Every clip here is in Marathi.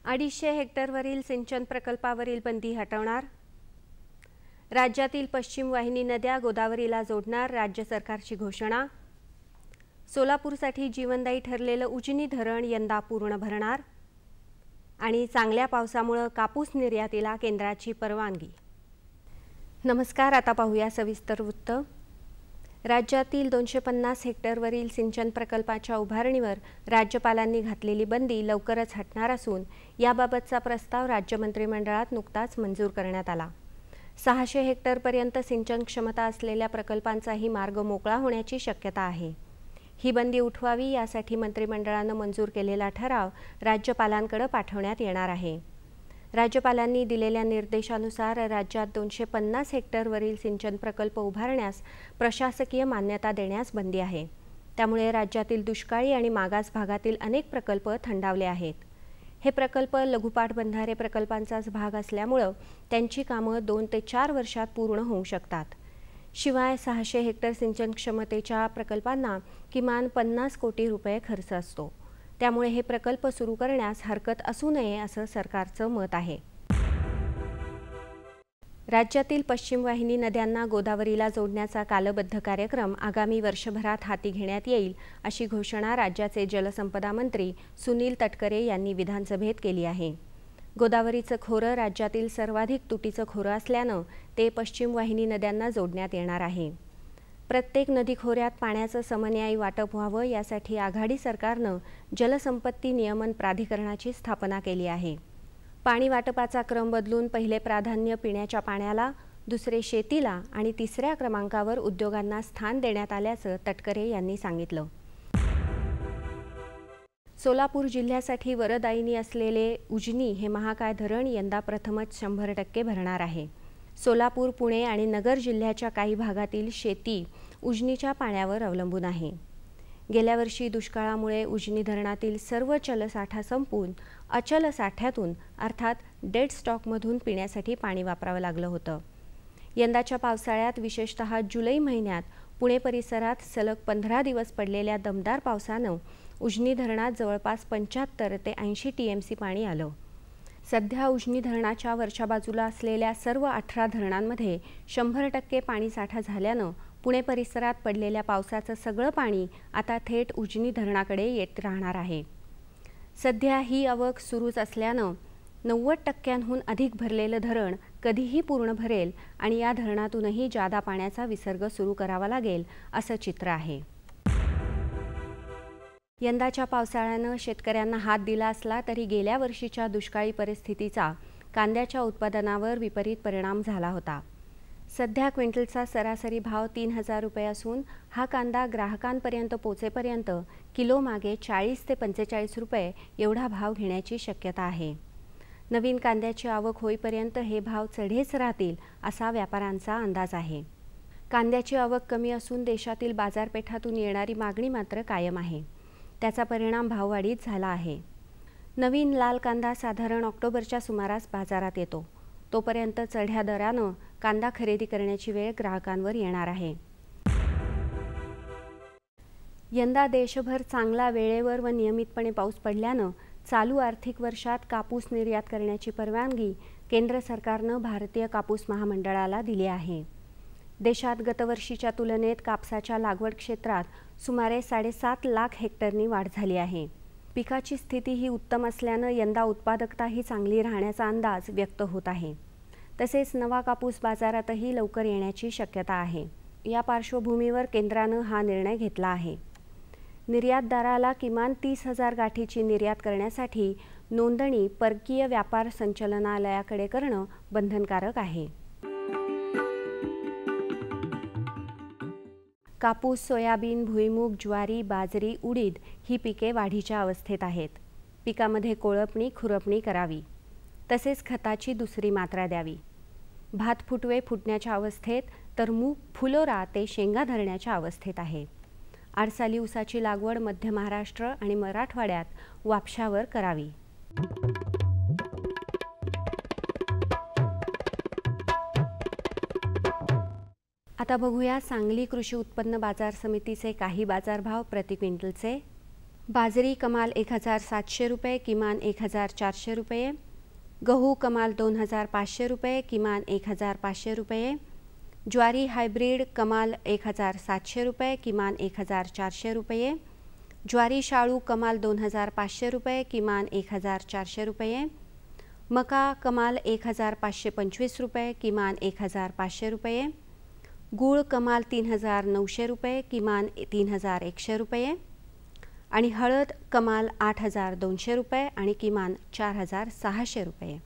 250 हेक्टरवरील सिंचन प्रकल्पावरील बंदी हटवणार. राज्यातील पश्चिम वाहिनी नद्या गोदावरीला जोडणार राज्य सरकारची घोषणा. सोलापूरसाठी जीवनदायी ठरलेलं उजनी धरण यंदा पूर्ण भरणार. आणि चांगल्या पावसामुळे कापूस निर्यातीला केंद्राची परवानगी. नमस्कार, आता पाहूया सविस्तर वृत्त. राज्यातील 250 हेक्टरवरील सिंचन प्रकल्पाच्या उभारणीवर राज्यपालांनी घातलेली बंदी लवकरच हटणार असून याबाबतचा प्रस्ताव राज्य मंत्रिमंडळात नुकताच मंजूर करण्यात आला. 600 हेक्टरपर्यंत सिंचन क्षमता असलेल्या प्रकल्पांचाही मार्ग मोकळा होण्याची शक्यता आहे. ही बंदी उठवावी यासाठी मंत्रिमंडळानं मंजूर केलेला ठराव राज्यपालांकडे पाठवण्यात येणार आहे. राज्यपालांनी दिलेल्या निर्देशानुसार राज्यात 250 हेक्टरवरील सिंचन प्रकल्प उभारण्यास प्रशासकीय मान्यता देण्यास बंदी आहे. त्यामुळे राज्यातील दुष्काळी आणि मागास भागातील अनेक प्रकल्प थंडावले आहेत. हे प्रकल्प लघु पाटबंधारे प्रकल्पांचाच भाग असल्यामुळे त्यांची कामं 2 ते 4 वर्षात पूर्ण होऊ शकतात. शिवाय 600 हेक्टर सिंचन क्षमतेच्या प्रकल्पांना किमान 50 कोटी रुपये खर्च असतो. त्यामुळे हे प्रकल्प सुरू करण्यास हरकत असू नये असं सरकारचं मत आहे. राज्यातील पश्चिम वाहिनी नद्यांना गोदावरीला जोडण्याचा कालबद्ध कार्यक्रम आगामी वर्षभरात हाती घेण्यात येईल अशी घोषणा राज्याचे जलसंपदा मंत्री सुनील तटकरे यांनी विधानसभेत केली आहे. गोदावरीचं खोरं राज्यातील सर्वाधिक तुटीचं खोरं असल्यानं ते पश्चिम वाहिनी नद्यांना जोडण्यात येणार आहे. प्रत्येक नदी खोऱ्यात पाण्याचं समन्यायी वाटप व्हावं यासाठी आघाडी सरकारनं जलसंपत्ती नियमन प्राधिकरणाची स्थापना केली आहे. पाणी वाटपाचा क्रम बदलून पहिले प्राधान्य पिण्याच्या पाण्याला, दुसरे शेतीला आणि तिसऱ्या क्रमांकावर उद्योगांना स्थान देण्यात आल्याचं तटकरे यांनी सांगितलं. सोलापूर जिल्ह्यासाठी वरदायिनी असलेले उजनी हे महाकाय धरण यंदा प्रथमच 100% भरणार आहे. सोलापूर, पुणे आणि नगर जिल्ह्याच्या काही भागातील शेती उजनीच्या पाण्यावर अवलंबून आहे. गेल्या वर्षी दुष्काळामुळे उजनी धरणातील सर्व चलसाठा संपून अचल साठ्यातून अर्थात डेड स्टॉकमधून पिण्यासाठी पाणी वापरावं लागलं होतं. यंदाच्या पावसाळ्यात विशेषतः जुलै महिन्यात पुणे परिसरात सलग 15 दिवस पडलेल्या दमदार पावसानं उजनी धरणात जवळपास 75 ते 80 TMC पाणी आलं. सध्या उजनी धरणाच्या वरच्या बाजूला असलेल्या सर्व 18 धरणांमध्ये 100% पाणी साठा झाल्यानं पुणे परिसरात पडलेल्या पावसाचं सगळं पाणी आता थेट उजनी धरणाकडे येत राहणार आहे. सध्या ही आवक सुरूच असल्यानं 90%हून अधिक भरलेलं धरण कधीही पूर्ण भरेल आणि या धरणातूनही जादा पाण्याचा विसर्ग सुरू करावा लागेल असं चित्र आहे. यंदाच्या पावसाळ्यानं शेतकऱ्यांना हात दिला असला तरी गेल्या वर्षीच्या दुष्काळी परिस्थितीचा कांद्याच्या उत्पादनावर विपरीत परिणाम झाला होता. सध्या क्विंटलचा सरासरी भाव 3000 रुपये असून हा कांदा ग्राहकांपर्यंत पोचेपर्यंत किलोमागे 40 ते 45 रुपये एवढा भाव घेण्याची शक्यता आहे. नवीन कांद्याची आवक होईपर्यंत हे भाव चढेच राहतील असा व्यापाऱ्यांचा अंदाज आहे. कांद्याची आवक कमी असून देशातील बाजारपेठातून येणारी मागणी मात्र कायम आहे. त्याचा परिणाम भाववाढीत झाला आहे. नवीन लाल कांदा साधारण ऑक्टोबरच्या सुमारास बाजारात येतो. तोपर्यंत चढ्या दरानं कांदा खरेदी करण्याची वेळ ग्राहकांवर येणार आहे. यंदा देशभर चांगला वेळेवर व नियमितपणे पाऊस पडल्यानं चालू आर्थिक वर्षात कापूस निर्यात करण्याची परवानगी केंद्र सरकारनं भारतीय कापूस महामंडळाला दिली आहे. देशात गतवर्षीच्या तुलनेत कापसाच्या लागवड क्षेत्रात सुमारे 7.5 लाख हेक्टरनी वाढ झाली आहे. पिकाची स्थिती ही उत्तम असल्यानं यंदा उत्पादकताही चांगली राहण्याचा अंदाज व्यक्त होत आहे. तसेच नवा कापूस बाजारातही लवकर येण्याची शक्यता आहे. या पार्श्वभूमीवर केंद्रानं हा निर्णय घेतला आहे. निर्यातदाराला किमान 30,000 गाठीची निर्यात करण्यासाठी नोंदणी परकीय व्यापार संचालनालयाकडे करणं बंधनकारक आहे. कापूस, सोयाबीन, भुईमूग, ज्वारी, बाजरी, उडीद ही पिके वाढीच्या अवस्थेत आहेत. पिकामध्ये कोळपणी, खुरपणी करावी. तसेच खताची दुसरी मात्रा द्यावी. भात फुटवे फुटण्याच्या अवस्थेत तर मूग फुलोरा ते शेंगा धरण्याच्या अवस्थेत आहे. आडसाली ऊसाची लागवड मध्य महाराष्ट्र आणि मराठवाड्यात वापशावर करावी. आता बघूया सांगली कृषी उत्पन्न बाजार समितीचे काही बाजारभाव प्रति क्विंटलचे. बाजरी कमाल 1700 रुपये, किमान 1400 रुपये. गहू कमाल 2500 रुपये, किमान 1500 रुपये. ज्वारी हायब्रीड कमाल 1700 रुपये, किमान 1400 रुपये. ज्वारी शाळू कमाल 2500 रुपये, किमान 1400 रुपये. मका कमाल 1525 रुपये, किमान 1500 रुपये. गूळ कमाल 3900 रुपये, किमान 3100 रुपये. आणि हळद कमाल 8200 रुपये आणि किमान 4600 रुपये.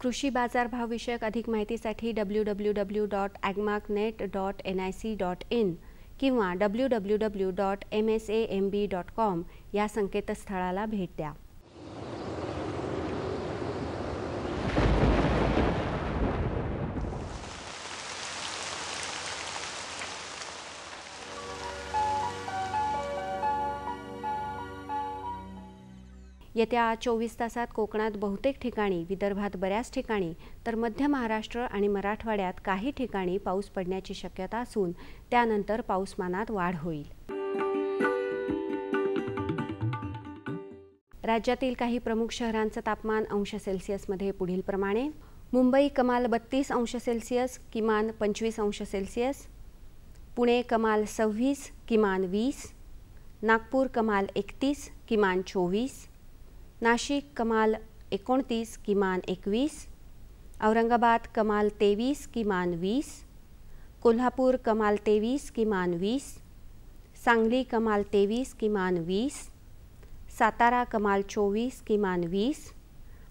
कृषी बाजारभाव विषयक अधिक माहितीसाठी www.agmarknet.nic.in किंवा www.msamb.com या संकेतस्थळाला भेट द्या. येत्या 24 तासात कोकणात बहुतेक ठिकाणी, विदर्भात बऱ्याच ठिकाणी तर मध्य महाराष्ट्र आणि मराठवाड्यात काही ठिकाणी पाऊस पडण्याची शक्यता असून त्यानंतर पाऊसमानात वाढ होईल. राज्यातील काही प्रमुख शहरांचं तापमान अंश सेल्सिअसमध्ये पुढील प्रमाणे: मुंबई कमाल 32 अंश सेल्सिअस, किमान 25 अंश सेल्सिअस. पुणे कमाल 26, किमान 20. नागपूर कमाल 31, किमान 24. नाशिक कमाल 29, किमान 21. औरंगाबाद कमाल 23, किमान 20. कोल्हापूर कमाल 23, किमान 20. सांगली कमाल 23, किमान 20. सातारा कमाल 24, किमान 20.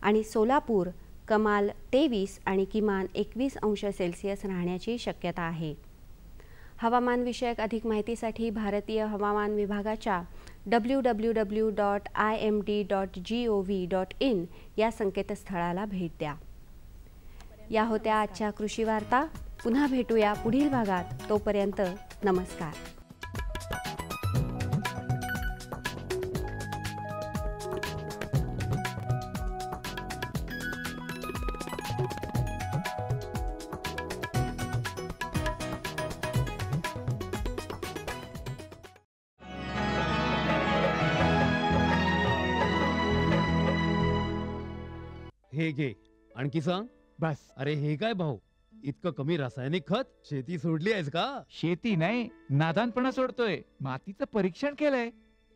आणि सोलापूर कमाल 23 आणि किमान 21 अंश सेल्सिअस राहण्याची शक्यता आहे. हवामान विषयक अधिक माहितीसाठी भारतीय हवामान विभागाच्या www.imd.gov.in या संकेतस्थळाला भेट द्या. या होत्या आजच्या कृषी वार्ता. पुन्हा भेटूया पुढील भागात. तोपर्यंत नमस्कार. हे घे, आणखी सांग. बस. अरे हे काय भाऊ, इतकं कमी रासायनिक खत? शेती सोडली आहेस का? शेती नाही, नादानपणा सोडतोय. मातीचं परीक्षण केलंय.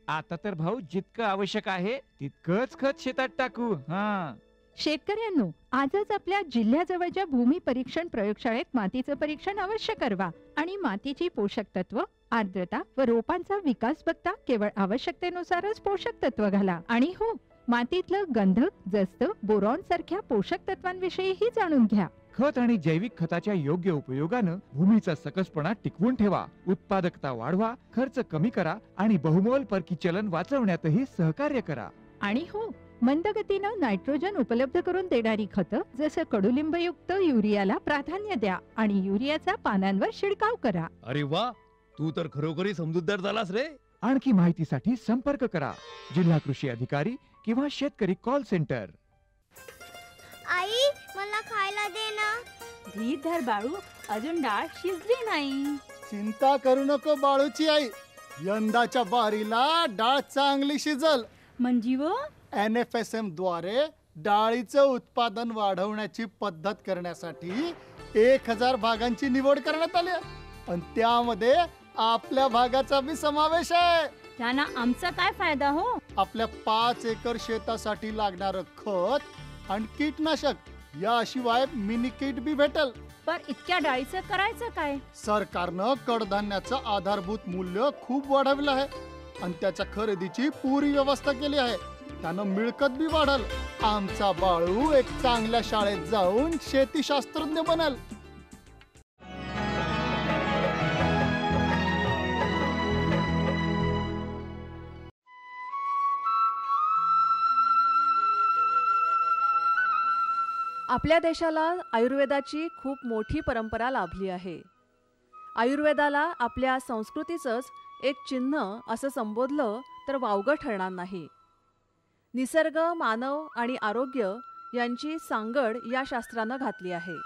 आता तर भाऊ जितकं आवश्यक आहे तितकंच खत शेतात टाकू. हा, शेतकऱ्यांनो, आजच आपल्या जिल्ह्याजवळच्या भूमी परीक्षण प्रयोगशाळेत मातीचं परीक्षण अवश्य करवा आणि मातीची पोषक तत्व, आर्द्रता व रोपांचा विकास बघता केवळ आवश्यकतेनुसारच पोषक तत्व घाला. आणि हो, मातीतलं गंधक, जस्त, बोरॉन सारख्या पोषक तत्वांविषयीही जाणून घ्या. खत आणि जैविक खताच्या योग्य उपयोगानं भूमीचा सकसपणा टिकवून ठेवा, उत्पादकता वाढवा, खर्च कमी करा आणि बहुमोल परकी चलन वाचवण्यातही सहकार्य करा. आणि हो, मंदगतीनं नायट्रोजन उपलब्ध करून देणारी खतं जसं कडुलिंबयुक्त युरियाला प्राधान्य द्या आणि युरियाचा पानांवर शिडकाव करा. अरे वा, तू तर खरोखरी समजूतदार झालास रे. आणखी माहितीसाठी संपर्क करा जिल्हा कृषी अधिकारी किंवा शेतकरी कॉल सेंटर. आई, मला खायला दे ना. धीर धर बाळू, अजून डाळ शिजली नाही. चिंता करू नको बाळूची आई, यंदाच्या बारीला डाळ चांगली शिजल. म्हणजे व NFSM द्वारे डाळीचं उत्पादन वाढवण्याची पद्धत करण्यासाठी 1000 भागांची निवड करण्यात आली आणि त्यामध्ये आपल्या भागाचा बी समावेश आहे. त्यांना आमचा काय फायदा हो? आपल्या 5 एकर शेतासाठी लागणारं खत आणि कीटनाशक याशिवाय मिनी किट बी भेटल. पण इतक्या डाळीचं करायचं काय? सरकारनं कडधान्याचं आधारभूत मूल्य खूप वाढवलं आहे आणि त्याच्या खरेदीची पुरी व्यवस्था केली आहे. त्यानं मिळकत बी वाढल. आमचा बाळू एक चांगल्या शाळेत जाऊन शेतीशास्त्रज्ञ बनल. आपल्या देशाला आयुर्वेदाची खूप मोठी परंपरा लाभली आहे. आयुर्वेदाला आपल्या संस्कृतीचंच एक चिन्ह असं संबोधलं तर वावगं ठरणार नाही. निसर्ग, मानव आणि आरोग्य यांची सांगड या शास्त्रानं घातली आहे.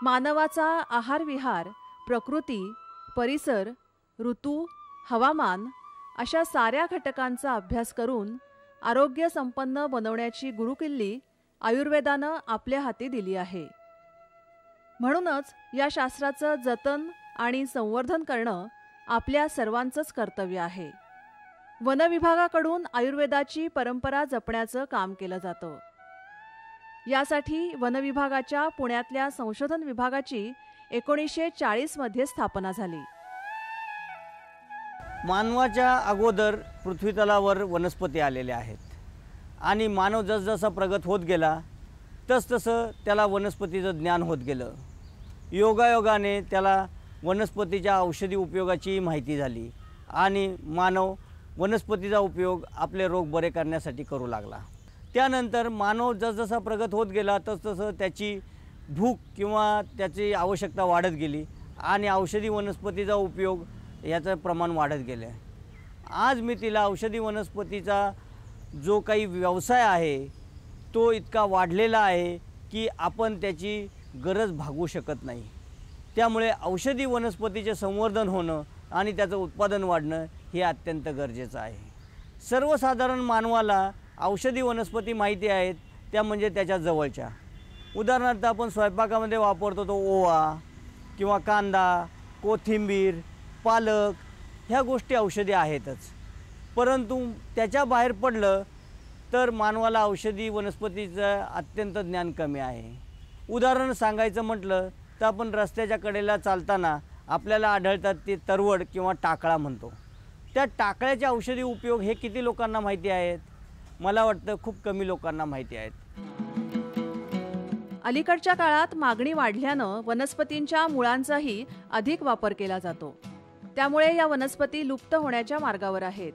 मानवाचा आहार विहार, प्रकृती, परिसर, ऋतू, हवामान अशा साऱ्या घटकांचा अभ्यास करून आरोग्य संपन्न बनवण्याची गुरुकिल्ली आयुर्वेदानं आपल्या हाती दिली आहे. म्हणूनच या शास्त्राचं जतन आणि संवर्धन करणं आपल्या सर्वांचंच कर्तव्य आहे. वन विभागाकडून आयुर्वेदाची परंपरा जपण्याचं काम केलं जातं. यासाठी वन विभागाच्या पुण्यातल्या संशोधन विभागाची 1940 मध्ये स्थापना झाली. मानवाच्या अगोदर पृथ्वीतलावर वनस्पती आलेल्या आहेत आणि मानव जसजसा प्रगत होत गेला तसतसं त्याला वनस्पतीचं ज्ञान होत गेलं. योगायोगाने त्याला वनस्पतीच्या औषधी उपयोगाची माहिती झाली आणि मानव वनस्पतीचा उपयोग आपले रोग बरे करण्यासाठी करू लागला. त्यानंतर मानव जसजसा प्रगत होत गेला तसतसं त्याची भूक किंवा त्याची आवश्यकता वाढत गेली आणि औषधी वनस्पतीचा उपयोग याचं प्रमाण वाढत गेलं. आज मी तिला औषधी वनस्पतीचा जो काही व्यवसाय आहे तो इतका वाढलेला आहे की आपण त्याची गरज भागवू शकत नाही. त्यामुळे औषधी वनस्पतीचे संवर्धन होणं आणि त्याचं उत्पादन वाढणं हे अत्यंत गरजेचं आहे. सर्वसाधारण मानवाला औषधी वनस्पती माहिती आहेत त्या म्हणजे त्याच्या जवळच्या. उदाहरणार्थ आपण स्वयंपाकामध्ये वापरतो तो ओवा किंवा कांदा, कोथिंबीर, पालक ह्या गोष्टी औषधी आहेतच. परंतु त्याच्या बाहेर पडलं तर मानवाला औषधी वनस्पतीचं अत्यंत ज्ञान कमी आहे. उदाहरण सांगायचं म्हटलं तर आपण रस्त्याच्या कडेला चालताना आपल्याला आढळतात ते तरवड किंवा टाकळा म्हणतो. त्या टाकळ्याचे औषधी उपयोग हे किती लोकांना माहिती आहेत? मला वाटतं खूप कमी लोकांना माहिती आहेत. अलीकडच्या काळात मागणी वाढल्यानं वनस्पतींच्या मुळांचाही अधिक वापर केला जातो. त्यामुळे या वनस्पती लुप्त होण्याच्या मार्गावर आहेत.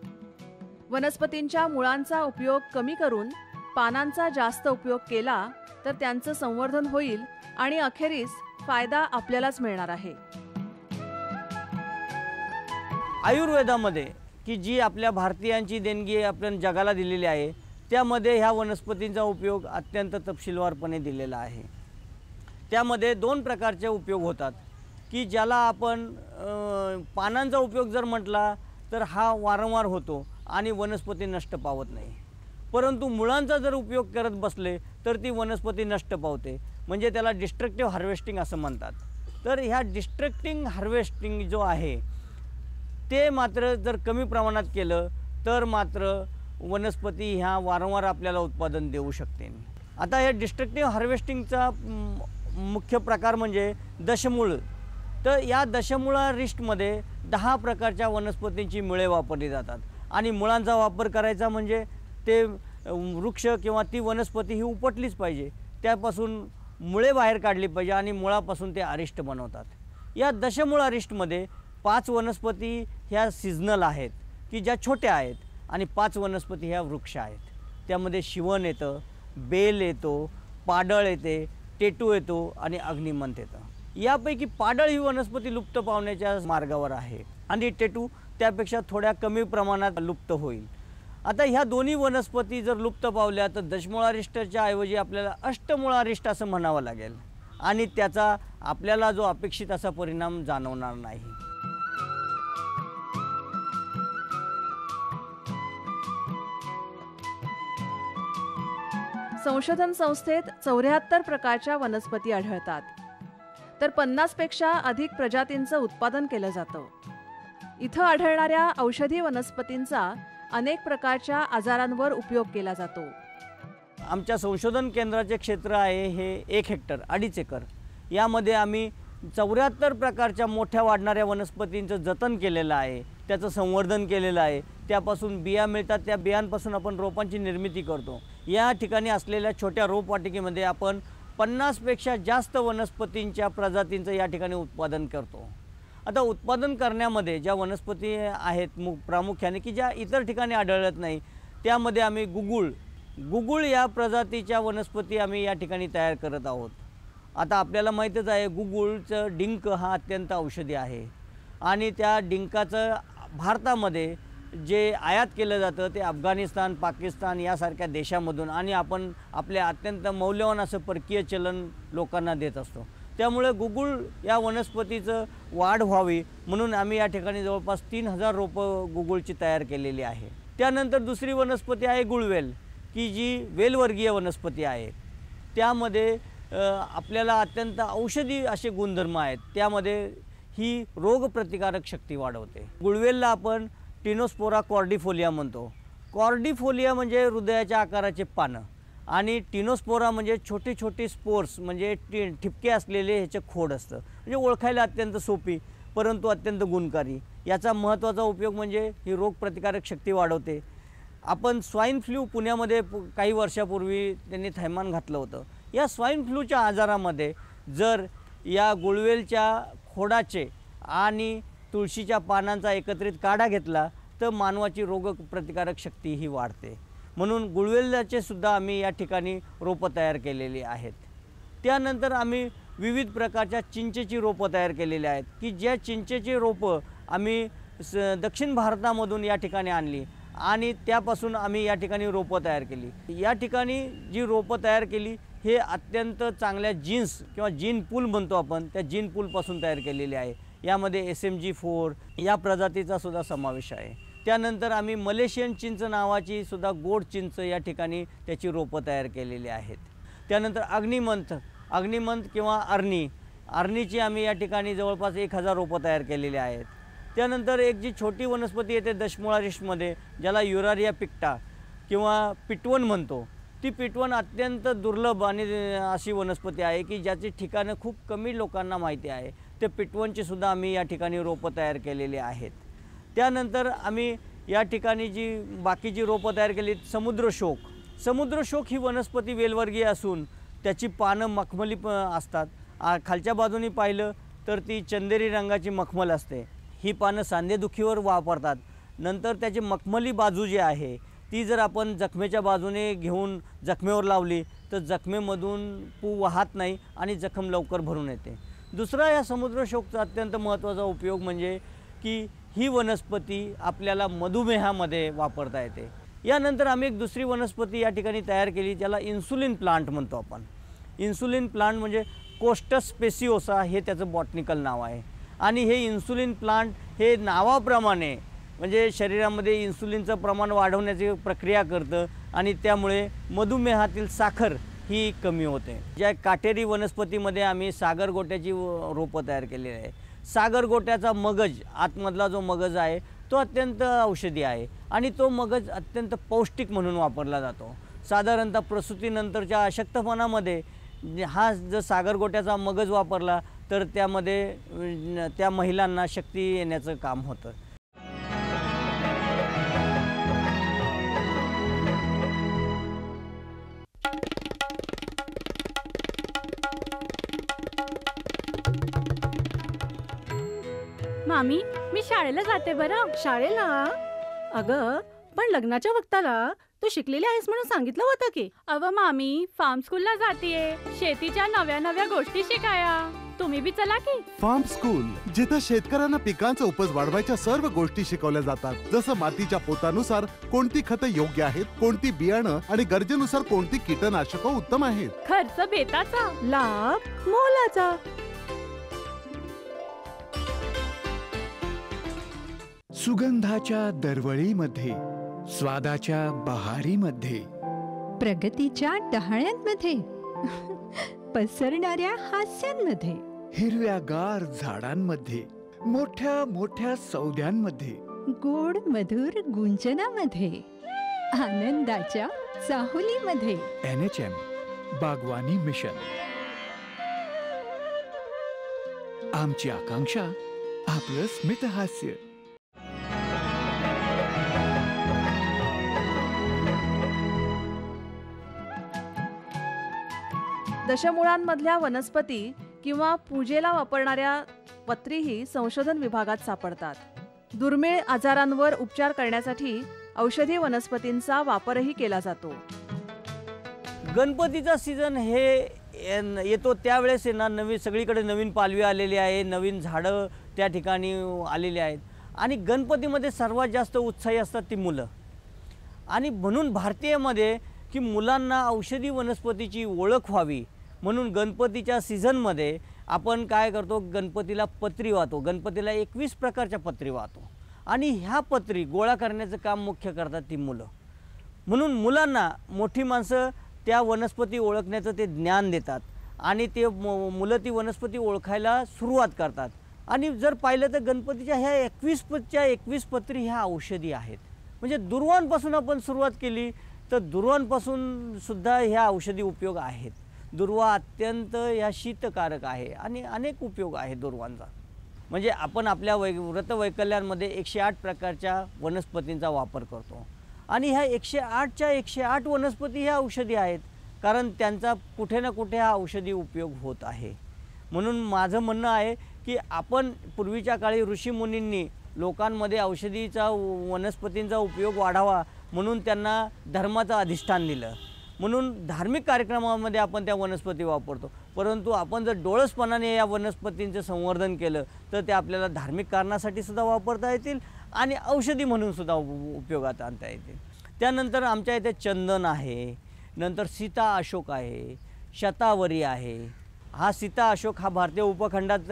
वनस्पतींच्या मुळांचा उपयोग कमी करून पानांचा जास्त उपयोग केला तर त्यांचं संवर्धन होईल आणि अखेरीस फायदा आपल्यालाच मिळणार आहे. आयुर्वेदामध्ये की जी आपल्या भारतीयांची देणगी आपण जगाला दिलेली आहे त्यामध्ये ह्या वनस्पतींचा उपयोग अत्यंत तपशीलवारपणे दिलेला आहे. त्यामध्ये 2 प्रकारचे उपयोग होतात की ज्याला आपण पानांचा उपयोग जर म्हटला तर हा वारंवार होतो आणि वनस्पती नष्ट पावत नाही. परंतु मुळांचा जर उपयोग करत बसले तर ती वनस्पती नष्ट पावते. म्हणजे त्याला डिस्ट्रक्टिव्ह हार्वेस्टिंग असं म्हणतात. तर ह्या डिस्ट्रक्टिंग हार्वेस्टिंग जो आहे ते मात्र जर कमी प्रमाणात केलं तर मात्र वनस्पती ह्या वारंवार आपल्याला उत्पादन देऊ शकते. आता या डिस्ट्रक्टिव्ह हार्वेस्टिंगचा मुख्य प्रकार म्हणजे दशमूळ. तर या दशमुळा रिस्टमध्ये 10 प्रकारच्या वनस्पतींची मुळे वापरली जातात आणि मुळांचा वापर करायचा म्हणजे ते वृक्ष किंवा ती वनस्पती ही उपटलीच पाहिजे, त्यापासून मुळे बाहेर काढली पाहिजे आणि मुळापासून ते अरिष्ट बनवतात. या दशमुळा रिस्टमध्ये 5 वनस्पती ह्या सीझनल आहेत की ज्या छोट्या आहेत आणि 5 वनस्पती ह्या वृक्ष आहेत. त्यामध्ये शिवण येतं, बेल येतो, पाडळ येते, टेटू येतो आणि अग्निमंत येतं. यापैकी पाडळ ही वनस्पती लुप्त पावण्याच्या मार्गावर आहे आणि टेटू त्यापेक्षा थोड्या कमी प्रमाणात लुप्त होईल. आता ह्या दोन्ही वनस्पती जर लुप्त पावल्या तर दशमुळारिष्टच्या ऐवजी आपल्याला अष्टमुळारिष्ट असं म्हणावं लागेल आणि त्याचा आपल्याला जो अपेक्षित असा परिणाम जाणवणार नाही. संशोधन संस्थेत 74 प्रकारच्या वनस्पती आढळतात तर 50 पेक्षा अधिक प्रजातींचं उत्पादन केलं जातं. इथं आढळणाऱ्या औषधी वनस्पतींचा अनेक प्रकारच्या आजारांवर उपयोग केला जातो. आमच्या संशोधन केंद्राचे क्षेत्र आहे हे 1 हेक्टर 2.5 एकर. यामध्ये आम्ही 74 प्रकारच्या मोठ्या वाढणाऱ्या वनस्पतींचं जतन केलेलं आहे, त्याचं संवर्धन केलेलं आहे. त्यापासून बिया मिळतात, त्या बियांपासून आपण रोपांची निर्मिती करतो. या ठिकाणी असलेल्या छोट्या रोपवाटिकेमध्ये आपण 50 पेक्षा जास्त वनस्पतींच्या प्रजातींचं या ठिकाणी उत्पादन करतो. आता उत्पादन करण्यामध्ये ज्या वनस्पती आहेत प्रामुख्याने की ज्या इतर ठिकाणी आढळत नाही त्यामध्ये आम्ही गुगुळ या प्रजातीच्या वनस्पती आम्ही या ठिकाणी तयार करत आहोत. आता आपल्याला माहीतच आहे गुगुळचं डिंक हा अत्यंत औषधी आहे आणि त्या डिंकाचं भारतामध्ये जे आयात केलं जातं ते अफगाणिस्तान, पाकिस्तान यासारख्या देशामधून आणि आपण आपले अत्यंत मौल्यवान असं परकीय चलन लोकांना देत असतो. त्यामुळे गुगुळ या वनस्पतीचं वाढ व्हावी म्हणून आम्ही या ठिकाणी जवळपास 3000 रोपं गुगुळची तयार केलेली आहे. त्यानंतर दुसरी वनस्पती आहे गुळवेल, की जी वेलवर्गीय वनस्पती आहे. त्यामध्ये आपल्याला अत्यंत औषधी असे गुणधर्म आहेत. त्यामध्ये ही रोगप्रतिकारक शक्ती वाढवते. गुळवेलला आपण टिनोस्पोरा कॉर्डिफोलिया म्हणतो. कॉर्डिफोलिया म्हणजे हृदयाच्या आकाराचे पानं आणि टिनोस्पोरा म्हणजे छोटे छोटे स्पोर्स म्हणजे ठिपके असलेले ह्याचे खोड असतं. म्हणजे ओळखायला अत्यंत सोपी परंतु अत्यंत गुणकारी. याचा महत्त्वाचा उपयोग म्हणजे ही रोगप्रतिकारक शक्ती वाढवते. आपण स्वाईन फ्लू पुण्यामध्ये काही वर्षापूर्वी त्यांनी थैमान घातलं होतं. या स्वाईन फ्लूच्या आजारामध्ये जर या गुळवेलच्या खोडाचे आणि तुळशीच्या पानांचा एकत्रित काढा घेतला तर मानवाची रोगप्रतिकारक शक्ती ही वाढते. म्हणून गुळवेलाचे सुद्धा आम्ही या ठिकाणी रोपं तयार केलेली आहेत. त्यानंतर आम्ही विविध प्रकारच्या चिंचेची रोपं तयार केलेली आहेत, की ज्या चिंचेची रोपं आम्ही दक्षिण भारतामधून या ठिकाणी आणली आणि त्यापासून आम्ही या ठिकाणी रोपं तयार केली. या ठिकाणी जी रोपं तयार केली हे अत्यंत चांगल्या जीन्स किंवा जीन पूल म्हणतो आपण, त्या जीन पूलपासून तयार केलेली आहे. यामध्ये SMG4 या प्रजातीचा सुद्धा समावेश आहे. त्यानंतर आम्ही मलेशियन चिंच नावाची सुद्धा गोड चिंच या ठिकाणी त्याची रोपं तयार केलेली आहेत. त्यानंतर अग्निमंथ किंवा अरनीची आम्ही या ठिकाणी जवळपास 1000 रोपं तयार केलेली आहेत. त्यानंतर एक जी छोटी वनस्पती येते दशमुळा रेशमध्ये, ज्याला युरारिया पिक्टा किंवा पिटवण म्हणतो, ती पिटवण अत्यंत दुर्लभ आणि अशी वनस्पती आहे की ज्याची ठिकाणं खूप कमी लोकांना माहिती आहे. ते पिटवणची सुद्धा आम्ही या ठिकाणी रोपं तयार केलेली आहेत. त्यानंतर आम्ही या ठिकाणी जी बाकीची रोपं तयार केली समुद्रशोक ही वनस्पती वेलवर्गीय असून त्याची पानं मखमली असतात. खालच्या बाजूनी पाहिलं तर ती चंदेरी रंगाची मखमल असते. ही पानं सांधेदुखीवर वापरतात. नंतर त्याची मखमली बाजू जी आहे ती जर आपण जखमेच्या बाजूने घेऊन जखमेवर लावली तर जखमेमधून पू वाहत नाही आणि जखम लवकर भरून येते. दुसरा या समुद्रशोकचा अत्यंत महत्त्वाचा उपयोग म्हणजे की ही वनस्पती आपल्याला मधुमेहामध्ये वापरता येते. यानंतर आम्ही एक दुसरी वनस्पती या ठिकाणी तयार केली ज्याला इन्सुलिन प्लांट म्हणतो आपण. इन्सुलिन प्लांट म्हणजे कोस्टस स्पेसिओसा हे त्याचं बॉटनिकल नाव आहे. आणि हे इन्सुलिन प्लांट हे नावाप्रमाणे म्हणजे शरीरामध्ये इन्सुलिनचं प्रमाण वाढवण्याची प्रक्रिया करतं आणि त्यामुळे मधुमेहातील साखर ही कमी होते. ज्या काटेरी वनस्पतीमध्ये आम्ही सागरगोट्याची रोपं तयार केलेली आहे. सागरगोट्याचा मगज, आतमधला जो मगज आहे तो अत्यंत औषधी आहे आणि तो मगज अत्यंत पौष्टिक म्हणून वापरला जातो. साधारणतः प्रसूतीनंतरच्या अशक्तपणामध्ये हा जर सागरगोट्याचा मगज वापरला तर त्यामध्ये त्या महिलांना शक्ती येण्याचं काम होतं. मामी, मी शाळेला जाते बरं. शाळेला? अगं पण लग्नाच्या वक्ताला तू शिकलेली आहेस म्हणून सांगितलं होतं की. अव मामी, फार्म स्कूलला जातीये शेतीच्या नव्या नव्या गोष्टी शिकाया. तुम्ही बी चला की. फार्म स्कूल, जिथे शेतकऱ्यांना पिकांचा उपज वाढवायच्या सर्व गोष्टी शिकवल्या जातात. जसं मातीच्या पोतानुसार कोणती खतं योग्य आहेत, कोणती बियाणं आणि गरजेनुसार कोणती कीटकनाशकं उत्तम आहेत. खर्च बेताचा, लाभ मोलाचा. सुगंधाच्या दरवळीमध्ये, स्वादाच्या बहारीमध्ये, प्रगतीच्या डहाळ्यांमध्ये, पसरणाऱ्या हास्यांमध्ये, हिरव्यागार झाडांमध्ये, मोठ्या मोठ्या सौद्यांमध्ये, गोड मधुर गुंजनामध्ये, आनंदाच्या चाहुलीमध्ये. NHM बागवानी मिशन. आमची आकांक्षा आपलं स्मित हास्य. दशमुळांमधल्या वनस्पती किंवा पूजेला वापरणाऱ्या पत्रीही संशोधन विभागात सापडतात. दुर्मिळ आजारांवर उपचार करण्यासाठी औषधी वनस्पतींचा वापरही केला जातो. गणपतीचा सीझन हे येतो त्यावेळेस ना सगळीकडे नवीन पालवी आलेली आहे, नवीन झाडं त्या ठिकाणी आलेली आहेत आणि गणपतीमध्ये सर्वात जास्त उत्साही असतात ती मुलं. आणि म्हणून भारतीयमध्ये की मुलांना औषधी वनस्पतीची ओळख व्हावी म्हणून गणपतीच्या सीझनमध्ये आपण काय करतो, गणपतीला पत्री वाहतो. गणपतीला 21 प्रकारच्या पत्री वाहतो आणि ह्या पत्री गोळा करण्याचं काम मुख्य करतात ती मुलं. म्हणून मुलांना मोठी माणसं त्या वनस्पती ओळखण्याचं ते ज्ञान देतात आणि ते मुलं ती वनस्पती ओळखायला सुरुवात करतात. आणि जर पाहिलं तर गणपतीच्या ह्या 21 पत्री ह्या औषधी आहेत. म्हणजे दुर्वांपासून आपण सुरुवात केली तर दुर्वांपासून सुद्धा ह्या औषधी उपयोग आहेत. दुर्वा अत्यंत ह्या शीतकारक आहे आणि अनेक उपयोग आहेत दुर्वांचा. म्हणजे आपण आपल्या व्रतवैकल्यांमध्ये 108 प्रकारच्या वनस्पतींचा वापर करतो आणि ह्या 108च्या 108 वनस्पती ह्या औषधी आहेत, कारण त्यांचा कुठे ना कुठे हा औषधी उपयोग होत आहे. म्हणून माझं म्हणणं आहे की आपण पूर्वीच्या काळी ऋषीमुनींनी लोकांमध्ये औषधीचा वनस्पतींचा उपयोग वाढावा म्हणून त्यांना धर्माचं अधिष्ठान दिलं. म्हणून धार्मिक कार्यक्रमामध्ये आपण त्या वनस्पती वापरतो. परंतु आपण जर डोळसपणाने या वनस्पतींचं संवर्धन केलं तर ते आपल्याला धार्मिक कारणासाठी सुद्धा वापरता येतील आणि औषधी म्हणून सुद्धा उपयोगात आणता येतील. त्यानंतर आमच्या इथे चंदन आहे, नंतर सीता अशोक आहे, शतावरी आहे. हा सीता अशोक हा भारतीय उपखंडात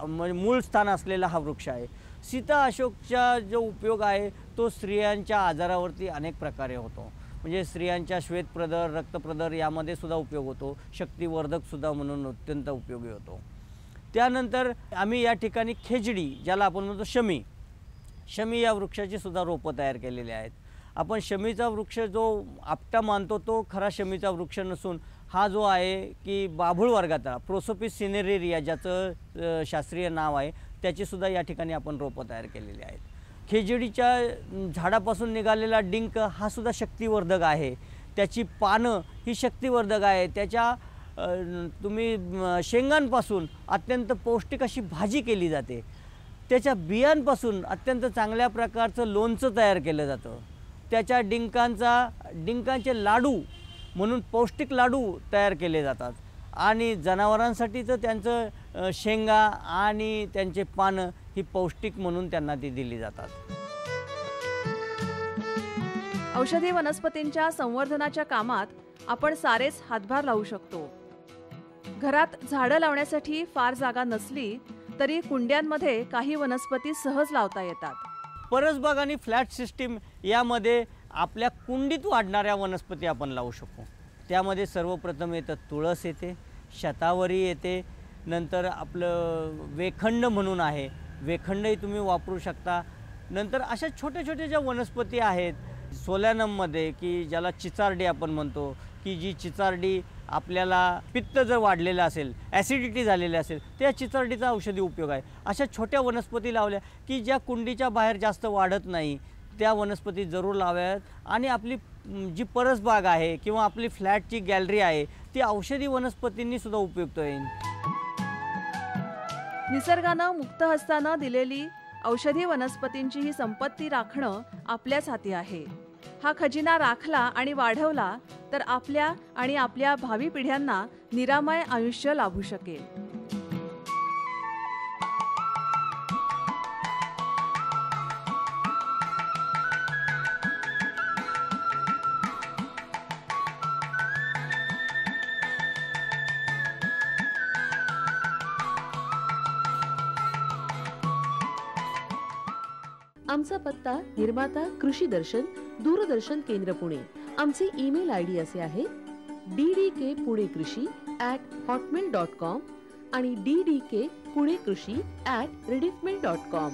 मूळ स्थान असलेला हा वृक्ष आहे. सीता अशोकचा जो उपयोग आहे तो स्त्रियांच्या आजारावरती अनेक प्रकारे होतो. म्हणजे स्त्रियांच्या श्वेतप्रदर, रक्तप्रदर यामध्ये सुद्धा उपयोग होतो. शक्तिवर्धकसुद्धा म्हणून अत्यंत उपयोगी होतो. त्यानंतर आम्ही या ठिकाणी खेजडी, ज्याला आपण म्हणतो शमी या वृक्षाची सुद्धा रोपं तयार केलेली आहेत. आपण शमीचा वृक्ष जो आपटा मानतो तो खरा शमीचा वृक्ष नसून हा जो आहे की बाभूळ वर्गाचा प्रोसोपिस सिनेरेरिया ज्याचं शास्त्रीय नाव आहे त्याचीसुद्धा या ठिकाणी आपण रोपं तयार केलेली आहेत. खेजडीच्या झाडापासून निघालेला डिंक हा सुद्धा शक्तिवर्धक आहे. त्याची पानं ही शक्तिवर्धक आहे. त्याच्या तुम्ही शेंगांपासून अत्यंत पौष्टिक अशी भाजी केली जाते. त्याच्या बियांपासून अत्यंत चांगल्या प्रकारचं लोणचं तयार केलं जातं. त्याच्या डिंकांचे लाडू म्हणून पौष्टिक लाडू तयार केले जातात आणि जनावरांसाठी तर त्यांचं शेंगा आणि त्यांचे पानं ही पौष्टिक म्हणून त्यांना ती दिली जातात. औषधी वनस्पतींच्या संवर्धनाच्या कामात आपण सारेच हातभार लावू शकतो. घरात झाडं लावण्यासाठी फार जागा नसली तरी कुंड्यांमध्ये काही वनस्पती सहज लावता येतात. परसबाग आणि फ्लॅट सिस्टीम यामध्ये आपल्या कुंडीत वाढणाऱ्या वनस्पती आपण लावू शकतो. त्यामध्ये सर्वप्रथम येतं तुळस येते, शतावरी येते, नंतर आपलं वेखंड म्हणून आहे, वेखंडही तुम्ही वापरू शकता. नंतर अशा छोट्या छोट्या ज्या वनस्पती आहेत सोलॅनममध्ये की ज्याला चिचारडी आपण म्हणतो, की जी चिचारडी आपल्याला पित्त जर वाढलेलं असेल, ॲसिडिटी झालेली असेल त्या चिचारडीचा औषधी उपयोग आहे. अशा छोट्या वनस्पती लावल्या की ज्या कुंडीच्या बाहेर जास्त वाढत नाही त्या वनस्पती जरूर लावाव्यात आणि आपली जी परसबाग आहे किंवा आपली फ्लॅटची गॅलरी आहे ती औषधी वनस्पतींनी सुद्धा उपयुक्त होईल. निसर्गानं मुक्त हस्तानं दिलेली औषधी वनस्पतींची ही संपत्ती राखणं आपल्याच हाती आहे. हा खजिना राखला आणि वाढवला तर आपल्या आणि आपल्या भावी पिढ्यांना निरामय आयुष्य लाभू शकेल. आमचा पत्ता निर्माता कृषी दर्शन, दूरदर्शन केंद्र पुणे. आमचे ईमेल आयडी असे आहे ddkpunekrshi@hotmail.com आणि ddkpunekrshi@rediffmail.com.